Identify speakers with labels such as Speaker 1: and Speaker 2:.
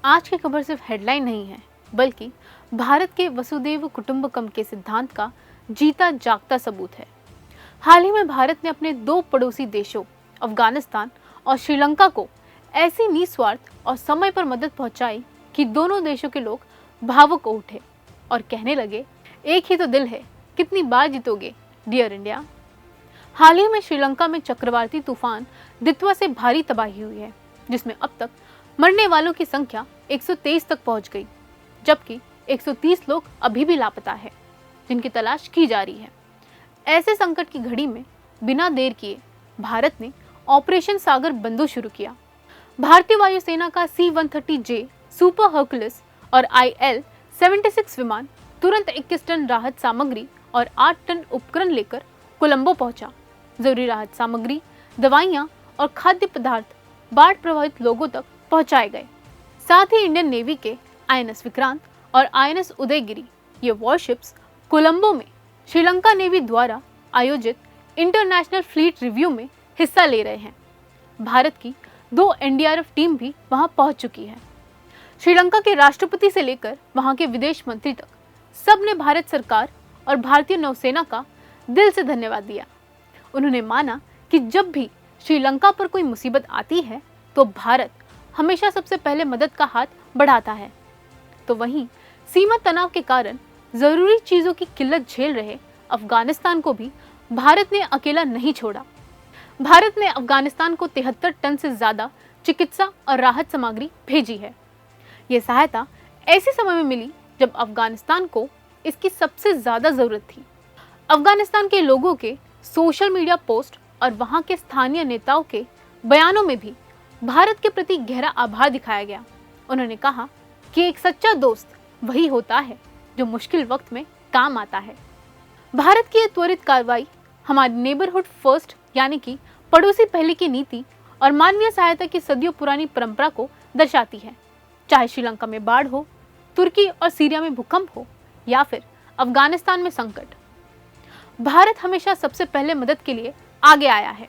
Speaker 1: आज की खबर सिर्फ हेडलाइन नहीं है, बल्कि भारत के वसुधैव कुटुंबकम के सिद्धांत का जीता जागता सबूत है। हाल ही में भारत ने अपने दो पड़ोसी देशों अफगानिस्तान और श्रीलंका को ऐसी निस्वार्थ और समय पर मदद पहुंचाई कि दोनों देशों के लोग भावुक हो उठे और कहने लगे, एक ही तो दिल है, कितनी बार जीतोगे डियर इंडिया। हाल ही में श्रीलंका में चक्रवाती तूफान दित्वा से भारी तबाही हुई है, जिसमें अब तक मरने वालों की संख्या 123 तक पहुंच गई, जबकि 130 लोग अभी भी लापता है, जिनकी तलाश की जा रही है। ऐसे संकट की घड़ी में बिना देर किए भारत ने ऑपरेशन सागर बंधु शुरू किया। भारतीय वायुसेना का C-130J सुपर हर्कुलिस और IL-76 विमान तुरंत 21 टन राहत सामग्री और 8 टन उपकरण लेकर कोलंबो पहुंचा। जरूरी राहत सामग्री, दवाइयां और खाद्य पदार्थ बाढ़ प्रभावित लोगों तक पहुंचाए गए। साथ ही इंडियन नेवी के INS विक्रांत और INS उदयगिरी, ये वॉरशिप्स कोलंबो में श्रीलंका नेवी द्वारा आयोजित इंटरनेशनल फ्लीट रिव्यू में हिस्सा ले रहे हैं। भारत की 2 NDRF टीम भी वहां पहुंच चुकी है। श्रीलंका के राष्ट्रपति से लेकर वहां के विदेश मंत्री तक सब ने भारत सरकार और भारतीय नौसेना का दिल से धन्यवाद दिया। उन्होंने माना कि जब भी श्रीलंका पर कोई मुसीबत आती है तो भारत हमेशा सबसे पहले मदद का हाथ बढ़ाता है। तो वहीं सीमा तनाव के कारण जरूरी चीजों की किल्लत झेल रहे अफगानिस्तान को भी भारत ने अकेला नहीं छोड़ा। भारत ने अफगानिस्तान को 73 टन से ज्यादा चिकित्सा और राहत सामग्री भेजी है। ये सहायता ऐसे समय में मिली जब अफगानिस्तान को इसकी सबसे ज्यादा जरूरत थी। अफगानिस्तान के लोगों के सोशल मीडिया पोस्ट और वहां के स्थानीय नेताओं के बयानों में भी भारत के प्रति गहरा आभार दिखाया गया। उन्होंने कहा कि एक सच्चा दोस्त वही होता है जो मुश्किल वक्त में काम आता है। भारत की यह त्वरित कार्रवाई हमारी नेबरहुड फर्स्ट यानी कि पड़ोसी पहले की नीति और मानवीय सहायता की सदियों पुरानी परंपरा को दर्शाती है। चाहे श्रीलंका में बाढ़ हो, तुर्की और सीरिया में भूकंप हो या फिर अफगानिस्तान में संकट, भारत हमेशा सबसे पहले मदद के लिए आगे आया है।